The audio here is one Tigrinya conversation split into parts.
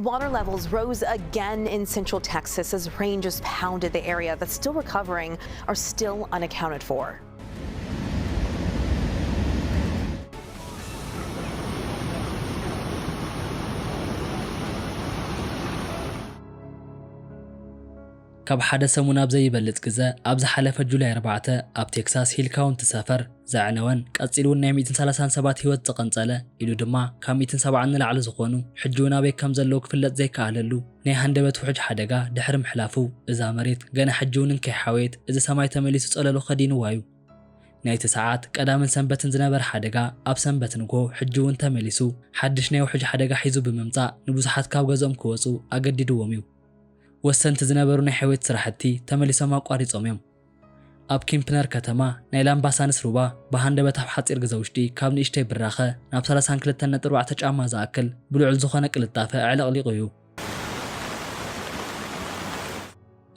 Water levels rose again in central Texas as rain just pounded the area that's still recovering are still unaccounted for. كاب حدا سمون أبزي بلت جزء أبز حلفة جولاي 4 أب تكساس هيل كاونت سافر زعنوان قصيلون نعميتن 37 هيوت تقنصله إلو دما كاميتن 7 نلعل زخونو حجونا بي كم زلو كفلت زي كاللو ني هندبت وحج حدقا دحر محلافو إذا مريت غانا حجونن كيحاويت إذا سماي تمليس تصللو خدينو وايو نايت ساعات قدامن سنبتن زنبر حدقا أب سنبتن كو حجون تمليسو حدش نيو حج حدقا حيزو بممتع نبوزحات كاو غزوم كوصو أقددو وميو وسنت زنبرو نحويت سرحتي تمليسو ما قاريصوم يوم أب كيمبنر كتما نايلان باسانس روبا بهاندبت ححصير غزوشتي كاب نيشتي براخه ناب 32.4 ጫማ زاكل بلوعل زخونه قلطافه اعلقليقيو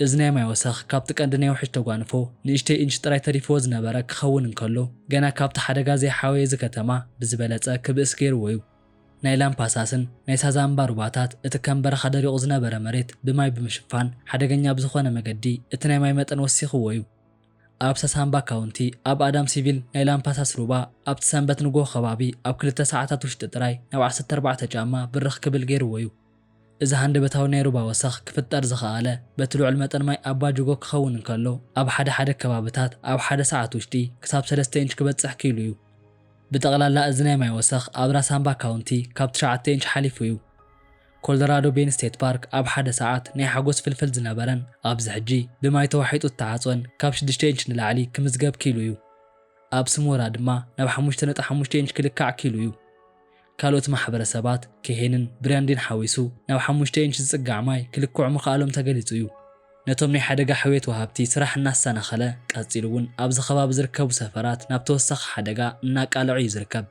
ازناي ما يوسخ كاب تقندنيو حش تغانفو نيشتي انش طراي تريفو زنبره كخون انكلو غنا كاب تحدغا زي حاوي ز كتما بزبلصه كبسكير ويو نايلان باساسن ناي سازامبا روباتات اتكمبر خدريق زنبره مريت بماي بمشفان حدغኛ بزخونه مگدي اتناي ماي متن وسيخو ويو أب سامبا كاونتي أب آدم سيفيل نايلان باساس روبا أب تسنبت نغو خبابي أب كل 9 ساعات وشت تراي نوع 4 ጫማ برخ كبل غير ويو إذا هندبتاو ناي روبا وسخ كفتر زخاله بتلوع المتن ماي أبا جوغو كخون انكلو أب حدا كبابتات أب حدا ساعات وشتي كساب 3 إنش كبتصح كيلو بتغلالا إذناي ماي وسخ أب سامبا كاونتي كاب 9 إنش حليف ويو كولورادو بين ستيت بارك أب حدا ساعات ناي حقوس فلفل زنبرن أب زحجي بماي توحيطو التعاصون كاب 6 إنش نلعلي كمزقاب كيلو أب سمورا دما ناب 5.5 إنش كلكع كيلو كالوت محبرسبات كهينن براندين حويسو ناب 5 إنش زقع ماي كلكع مخالم تقليصو نتوم ني حدقا حويت وهابتي سراح الناس سنخله قاصيلون أب زخباب زركبو سفرات ناب توسخ حدقا ناقالعو يزركب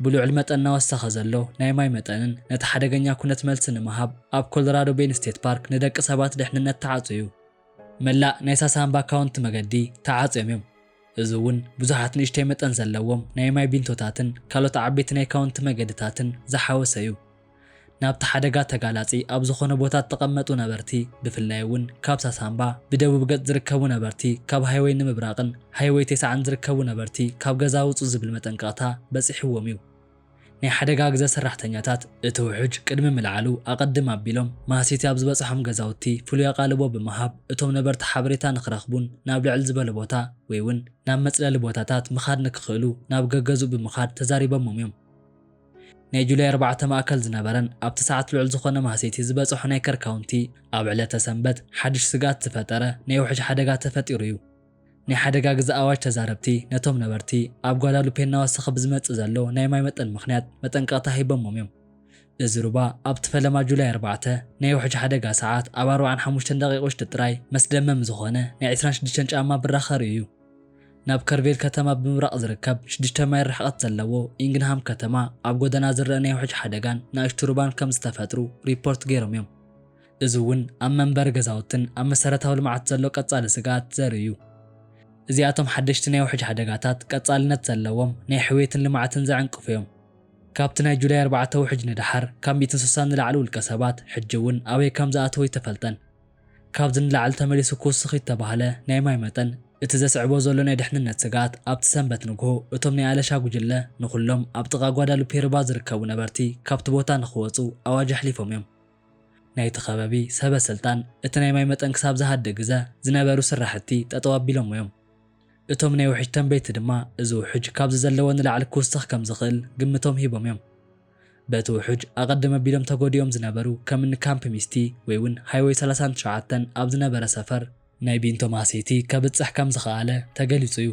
بلوع المتن وسخ زلو ناي ماي متنن نت حدغኛ ኩነት መልስን መሃብ ኣብ ኮሎራዶ ቤን ስቴት ፓርክ ንደቂ ሰባት ድሕንነት ተዓጽዩ መላእ ናይ ሳሳምባ አካውንት መገዲ ተዓጽዮም እዙውን ብዙሓት ንእሽተይ መጠን ዘለዎም ናይ ማይ ቢንቶታትን ካልኦት ዓበይቲ ናይ አካውንት መገድታትን ዝሓወሰዩ ናብቲ ሓደጋ ተጋላጺ ኣብ ዝኾነ ቦታ ተቐመጡ ነበርቲ ብፍላይውን ካብ ሳሳምባ ብደቡብ ገጽ ዝርከቡ ነበርቲ ካብ ሃይዌይ ንምብራቕን ሃይዌይ 9 ዝርከቡ ነበርቲ ካብ ገዛ ውጹ ዝብል መጠንቀቕታ በጽሕዎም እዩ ናይ ሓደጋ ግዜ ሰራሕተኛታት እቲ ውሕጅ ቅድሚ ምልዓሉ ኣቀድም ኣቢሎም ማህሲቲ ኣብ ዝበጽሖም ገዛውቲ ፍሉይ ቃልቦ ብምሃብ እቶም ነበርቲ ሓበሬታ ንኽረኽቡን ናብ ልዕል ዝበለ ቦታ ወይ እውን ናብ መጽለሊ ቦታታት ምኻድ ንክኽእሉ ናብ ገገዙ ብምኻድ ተዛሪቦም እዮም ናይ ጁላይ 4 ማእከል ዝነበረን ኣብቲ ሰዓት ልዕል ዝኾነ ማህሲቲ ዝበጽሖ ናይ ከር ካውንቲ ኣብ ዕለተ ሰንበት ሓድሽ ስጋት ዝፈጠረ ናይ ውሕጅ ሓደጋ ተፈጢሩ እዩ ናይ ሓደጋ ግዜ ኣዋጅ ተዛረብቲ ነቶም ነበርቲ ኣብ ጓዳሉፔና ወሰኸ ብዝመጽ ዘሎ ናይ ማይ መጠን ምኽንያት መጠንቀቕታ ሂቦሞም እዮም እዚ ሩባ ኣብ ተፈለማ ጁላይ 4 ናይ ውሕጅ ሓደጋ ሰዓት ኣብ 45 ደቂቆች ጥራይ መስደመም ዝኾነ ናይ 26 ጫማ ብራኸር እዩ ናብ ከርቬል ከተማ ብምብራቕ ዝርከብ 6 ማይል ርሕቀት ዘለዎ ኢንግንሃም ከተማ ኣብ ጎደና ዝረአ ናይ ውሕጅ ሓደጋን ንኣሽቱ ሩባን ከም ዝተፈጥሩ ሪፖርት ገይሮም እዮም እዚ እውን ኣብ መንበሪ ገዛውትን ኣብ መሰረታዊ ልምዓት ዘሎ ቀጻሊ ስጋት ዘርኢ እዩ እዚኣቶም ሓደሽቲ ናይ ውሕጅ ሓደጋታት ቀጻልነት ዘለዎም ናይ ሕዌትን ልምዓትን ዘዕንቅፉ እዮም ካብቲ ናይ ጁላይ 4 ውሕጅ ንድሓር ካብ 160 ንላዕሊ ውልቀ ሰባት ሕጂ እውን ኣበይ ከም ዝኣተዉ ይተፈልጠን ካብዚ ንላዕሊ ተመሊሱ ክውስኽ ይተባህለ ናይ ማይ መጠን እቲ ዘስዕቦ ዘሎ ናይ ድሕንነት ስጋት ኣብቲ ሰንበት ንግሆ እቶም ናይ ኣለሻ ጉጅለ ንኹሎም ኣብ ጥቓ ጓዳሉፔ ሩባ ዝርከቡ ነበርቲ ካብቲ ቦታ ንኽወፁ ኣዋጅ ኣሕሊፎም እዮም ናይቲ ኸባቢ ሰበስልጣን እቲ ናይ ማይ መጠን ክሳብ ዝሃድእ ግዜ ዝነበሩ ስራሕቲ ጠጠው ኣቢሎም እዮም እቶም ናይ ውሕጅ ተንበይቲ ድማ እዚ ውሕጅ ካብዚ ዘለዎ ንላዕሊ ክውስኽ ከም ዝኽእል ግምቶም ሂቦም እዮም በቲ ውሕጅ ኣቐድመ ኣቢሎም ተጎዲኦም ዝነበሩ ከምኒ ካምፕ ሚስቲ ወይ እውን ሃይዌይ 39 ኣብ ዝነበረ ሰፈር ናይ ቢንቶ ማሲቲ ከብጽሕ ከም ዝኽኣለ ተገሊጹ እዩ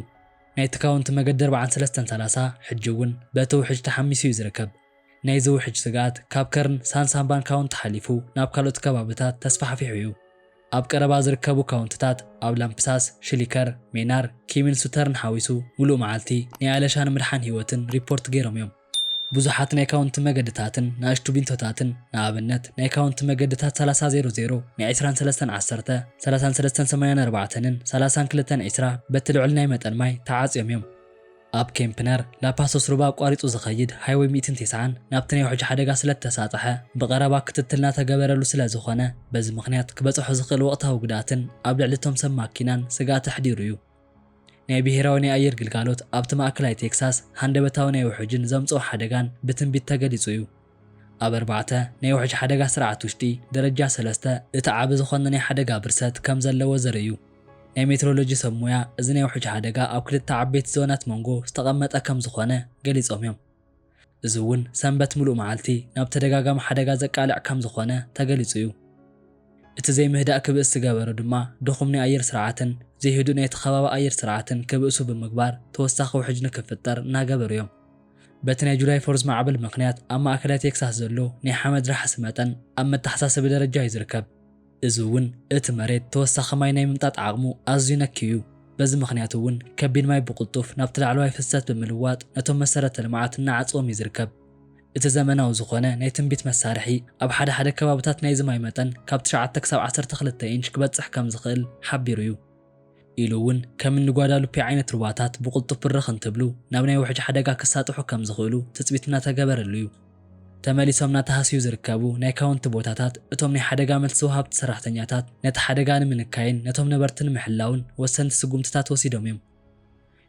ናይቲ ካውንቲ መገዲ 4330 ሕጂ እውን በቲ ውሕጅ ተሓሚሱ እዩ ዝርከብ ናይዚ ውሕጅ ስጋት ካብ ከርን ሳንሳምባን ካውንቲ ሓሊፉ ናብ ካልኦት ከባቢታት ተስፋሕፊሑ እዩ ኣብ ቀረባ ዝርከቡ ካውንትታት ኣብ ላምፕሳስ ሽሊከር ሜናር ኪሚን ሱተርን ሓዊሱ ሙሉእ መዓልቲ ናይ ኣለሻን ምድሓን ህይወትን ሪፖርት ገይሮም እዮም ብዙሓት ናይ ካውንቲ መገድታትን ንኣሽቱ ቢንቶታትን ንኣብነት ናይ ካውንቲ መገድታት 3000 ናይ 2310 3384ን 3220 በቲ ልዑል ናይ መጠን ማይ ተዓጽዮም እዮም ኣብ ኬምፕነር ላፓሶስ ሩባ ቋሪጹ ዝኸይድ ሃይዌይ 190 ናብቲ ናይ ውሕጅ ሓደጋ ስለተሳጥሐ ብቐረባ ክትትልና ተገበረሉ ስለ ዝኾነ በዚ ምኽንያት ክበጽሖ ዝኽእል ወቕታዊ ጉድኣትን ኣብ ልዕሊ እቶም ሰብ ማኪናን ስጋት ኣሕዲሩ እዩ። ናይ ብሄራዊ ናይ ኣየር ግልጋሎት ኣብቲ ማእከላይ ቴክሳስ ሃንደበታዊ ናይ ውሕጅን ዘምጽኦ ሓደጋን ብትንቢት ተገሊጹ እዩ። ኣብ 4 ናይ ውሕጅ ሓደጋ ስርዓት ውሽጢ ደረጃ 3 እቲ ዓቢ ዝኾነ ናይ ሓደጋ ብርሰት ከም ዘለዎ ዘርኢ እዩ። ናይ ሜትሮሎጂ ሰብ ሞያ እዚ ናይ ውሕጅ ሓደጋ ኣብ ክልተ ዓበይቲ ዞናት መንጎ ዝተቐመጠ ከም ዝኾነ ገሊጾም እዮም። እዚ እውን ሰንበት ምሉእ መዓልቲ ናብ ተደጋጋሚ ሓደጋ ዘቃልዕ ከም ዝኾነ ተገሊጹ እዩ። እቲ ዘይምህዳእ ክብእስ ዝገበሮ ድማ ድኹም ናይ ኣየር ስርዓትን ዘይህዱእ ናይቲ ከባቢ ኣየር ስርዓትን ክብእሱ ብምግባር ተወሳኺ ውሕጅ ንክፍጠር እናገበሩ እዮም። በቲ ናይ ጁላይ ፎርዝ ማዕበል ምኽንያት ኣብ ማእከላይ ቴክሳስ ዘሎ ናይ ሓመድ ረሓሲ መጠን ኣብ መተሓሳሰቢ ደረጃ እዩ ዝርከብ። እዚ እውን እቲ መሬት ተወሳኺ ማይ ናይ ምምጣጥ ዓቕሙ ኣዝዩ ነኪ እዩ። በዚ ምኽንያት እውን ከቢድ ማይ ብቕልጡፍ ናብቲ ላዕለዋይ ፍሰት ብምልዋጥ ነቶም መሰረተ ልምዓት እናዓጽዎም እዩ ዝርከብ። እቲ ዘመናዊ ዝኾነ ናይ ትንቢት መሳርሒ ኣብ ሓደ ከባቢታት ናይዚ ማይ መጠን ካብ 9 ክሳብ 12 ኢንች ክበጽሕ ከም ዝኽእል ሓቢሩ እዩ። ኢሉ እውን ከም እንጓዳሉፒ ዓይነት ሩባታት ብቕልጡፍ ብርኽ እንትብሉ ናብ ናይ ውሕጅ ሓደጋ ክሳጥሑ ከም ዝኽእሉ ትጽቢት እናተገበረሉ እዩ። ተመሊሶም እናተሃስዩ ዝርከቡ ናይ ካውንቲ ቦታታት እቶም ናይ ሓደጋ መልሲ ወሃብቲ ሰራሕተኛታት ነቲ ሓደጋ ንምንካይን ነቶም ነበርቲ ንምሕላውን ወሰንቲ ስጉምትታት ወሲዶም እዮም።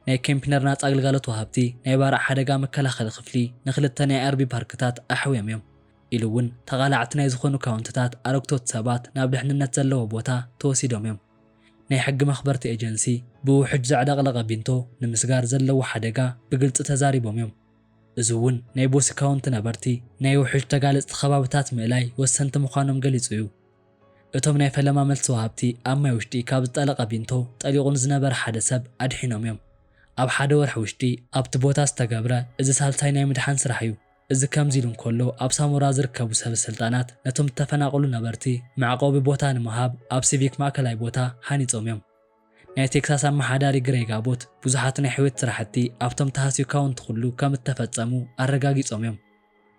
ናይ ኬምፕነር ናጻ ኣገልግሎት ወሃብቲ ናይ ባርዕ ሓደጋ መከላኸሊ ክፍሊ ንኽልተ ናይ ኣርቢ ፓርክታት ኣሕውዮም እዮም። ኢሉ እውን ተቓላዕቲ ናይ ዝኾኑ ካውንትታት ኣረግቶት ሰባት ናብ ድሕንነት ዘለዎ ቦታ ተወሲዶም እዮም። ናይ ሕጊ መኽበርቲ ኤጀንሲ ብውሕጅ ዘዕለቕለቐ ቢንቶ ንምስጋር ዘለዎ ሓደጋ ብግልፂ ተዛሪቦም እዮም። እዚ እውን ናይ ቦሲ ካውንቲ ነበርቲ ናይ ውሕጅ ተጋለፅቲ ከባቢታት ምእላይ ወሰንቲ ምዃኖም ገሊጹ እዩ። እቶም ናይ ፈለማ መልሲ ወሃብቲ ኣብ ማይ ውሽጢ ካብ ዝጠለቐ ቢንቶ ጠሊቑን ዝነበረ ሓደ ሰብ ኣድሒኖም እዮም። ኣብ ሓደ ወርሒ ውሽጢ ኣብቲ ቦታ ዝተገብረ እዚ ሳልሳይ ናይ ምድሓን ስራሕ እዩ። እዚ ከምዚ ኢሉ እንከሎ ኣብ ሳሞራ ዝርከቡ ሰብ ስልጣናት ነቶም ተፈናቐሉ ነበርቲ መዕቆቢ ቦታ ንምሃብ ኣብ ሲቪክ ማእከላይ ቦታ ሃኒጾም እዮም። ናይ ቴክሳስ ኣመሓዳሪ ግሬግ ኣቦት ብዙሓት ናይ ሕይወት ስራሕቲ ኣብቶም ተሃስዩ ካውንቲ ኩሉ ከም እተፈጸሙ ኣረጋጊጾም እዮም።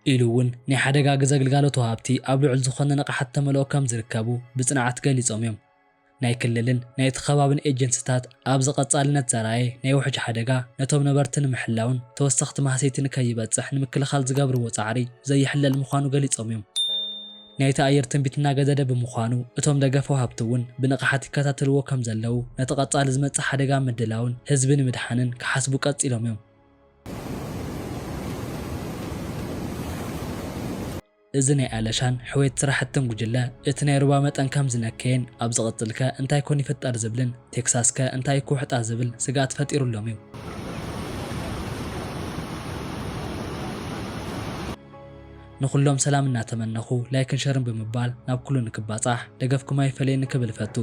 ኢሉ እውን ናይ ሓደጋ ግዜ ኣገልግሎት ወሃብቲ ኣብ ልዑል ዝኾነ ንቕሓት ተመልኦ ከም ዝርከቡ ብጽንዓት ገሊጾም እዮም። ናይ ክልልን ናይቲ ከባቢን ኤጀንሲታት ኣብ ዝቐጻልነት ዘርኣየ ናይ ውሕጅ ሓደጋ ነቶም ነበርቲ ንምሕላውን ተወሰኽቲ ማህሰይቲ ንከይበጽሕ ንምክልኻል ዝገብርዎ ጻዕሪ ዘይሕለል ምዃኑ ገሊጾም እዮም። ናይቲ ኣየር ትንቢት እናገዘደ ብምዃኑ እቶም ደገፍ ወሃብቲ እውን ብንቕሓት ይከታተልዎ ከም ዘለው ነቲ ቐጻሊ ዝመጽእ ሓደጋ ምድላውን ህዝቢ ንምድሓንን ክሓስቡ ቀጺሎም እዮም። እዚ ናይ ኣለሻን ሕወት ስራሕትን ጉጅለ እቲ ናይ ሩባ መጠን ከም ዝነከየን ኣብ ዝቕጽልከ እንታይ ኮን ይፍጠር ዝብልን ቴክሳስከ እንታይ ክውሕጣ ዝብል ስጋት ፈጢሩሎም እዩ። ንኹሎም ሰላም እናተመነኹ ላይክን ሸርን ብምባል ናብ ኩሉ ንክባጻሕ ደገፍኩማ ይፈለየኒ ክብል ፈቱ።